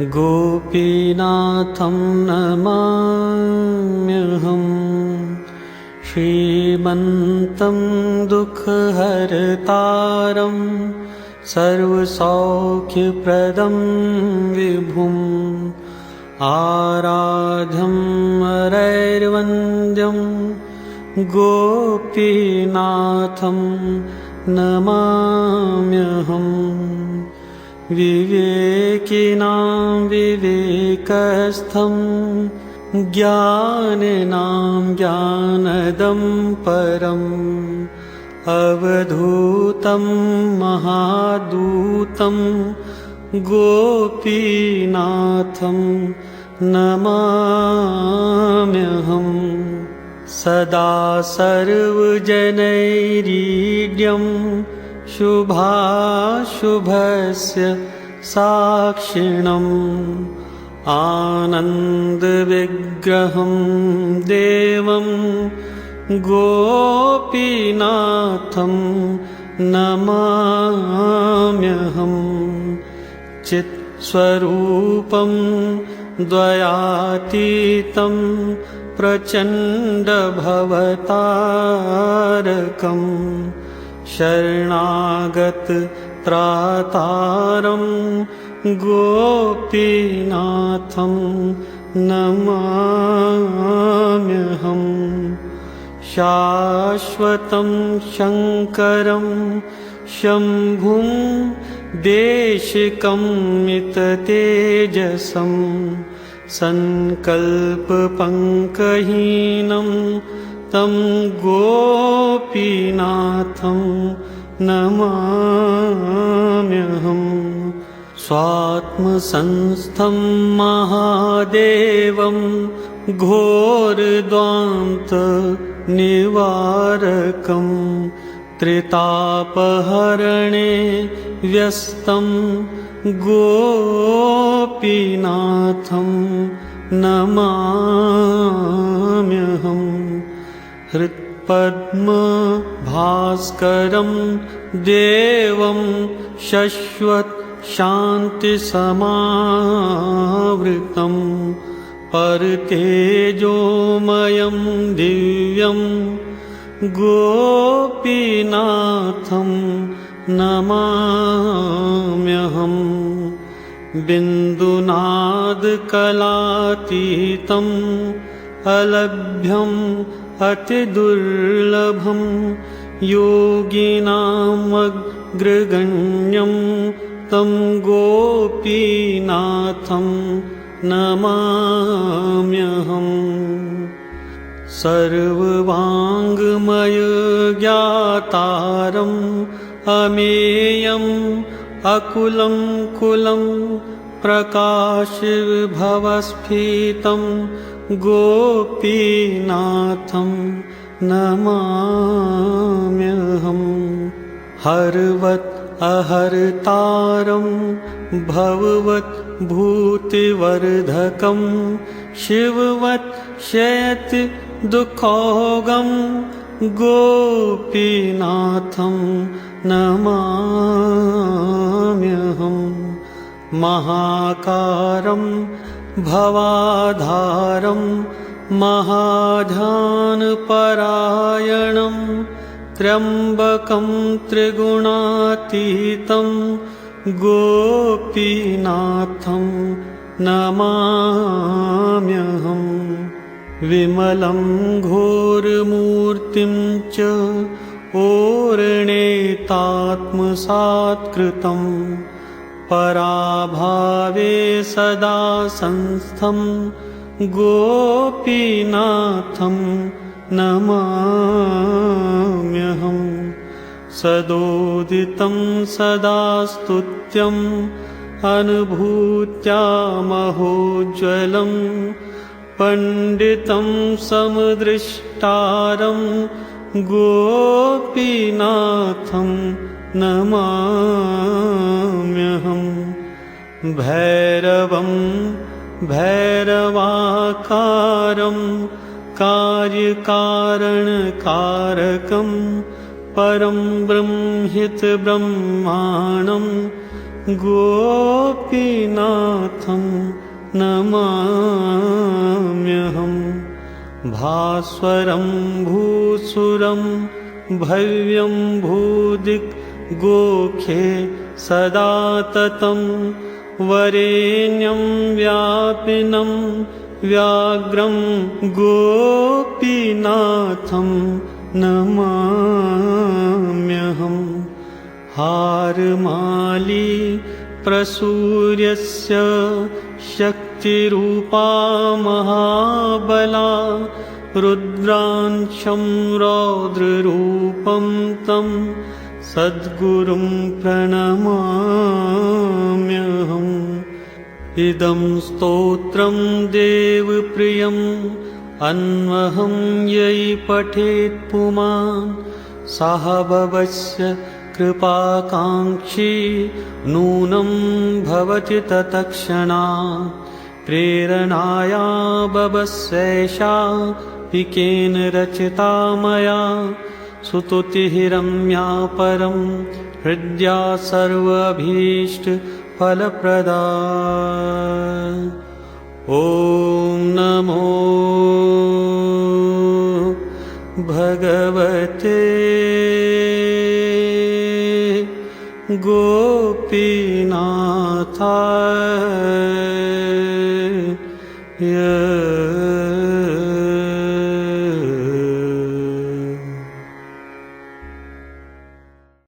गोपीनाथं नमाम्यहम् श्रीमन्तं दुःखहर्तारं सर्वसौख्यप्रदं विभुम् आराध्यं हरैर्वन्द्यं गोपीनाथं नमाम्यहम् विवेकिनां विवेकस्थं ज्ञानिनां ज्ञानदं परम् अवधूतं महादूतं गोपीनाथं नमाम्यहम् सदा सर्वजनैरीड्यं शुभाशुभस्य साक्षिणम् आनन्दविग्रहं देवं गोपीनाथं नमाम्यहम् चित्स्वरूपं द्वयातीतं प्रचण्डभवतारकम् शरणागत त्रातारं गोपीनाथं नमाम्यहम् शाश्वतं शङ्करं शम्भुं देशिकं मिततेजसं सङ्कल्पपङ्कहीनं तं गोपीनाथं नमाम्यहम् स्वात्मसंस्थं महादेवं घोरद्वान्तनिवारकं त्रितापहरणे व्यस्तं गोपीनाथं नमाम्यहम् हृत्पद्मभास्करं देवं शश्वत् शान्तिसमावृतं परतेजोमयं दिव्यं गोपीनाथं नमाम्यहम् बिन्दुनादकलातीतं अलभ्यम् अतिदुर्लभं योगिनामग्रगण्यं तं गोपीनाथं नमाम्यहम् सर्ववाङ्मयज्ञातारम् अमेयम् अकुलं कुलं प्रकाशविभवस्फीतं गोपीनाथं नमाम्यहम् हरवत् अहर्तारं भववत् भूतिवर्धकं शिववत् शयति दुःखौघं गोपीनाथं नमाम्यहम् महाकारं भवाधारं महाध्यानपरायणं त्र्यम्बकं त्रिगुणातीतं गोपीनाथं नमाम्यहम् विमलं घोरमूर्तिं च ओर्णेतात्मसात्कृतं पराभावे सदा संस्थं गोपीनाथं नमाम्यहम् सदोदितं सदा स्तुत्यम् अनुभूत्या महोज्ज्वलं पण्डितं समदृष्टारं गोपीनाथं नमाम्यहम् भैरवं भैरवाकारं कार्यकारणकारकं परं ब्रह्मित ब्रह्माणं गोपीनाथं नमाम्यहं भास्वरं भूसुरं भव्यं भूदिग्गोखे सदा ततं वरेण्यं व्यापिनं व्याघ्रं गोपीनाथं नमाम्यहं हारमाली प्रसूर्यस्य शक्तिरूपा महाबला रुद्रांशं रौद्ररूपं तं सद्गुरुं प्रणमाम्यहम् इदं स्तोत्रं देवप्रियम् अन्वहं यै पठेत् पुमान् सः भवस्य कृपाकाङ्क्षी नूनं भवति तत्क्षणात् प्रेरणाया बभस्यैषा पिकेन रचिता मया सुतुतिः रम्या परं हृद्या सर्वाभीष्टफलप्रदा। ॐ नमो भगवते गोपीनाथाय।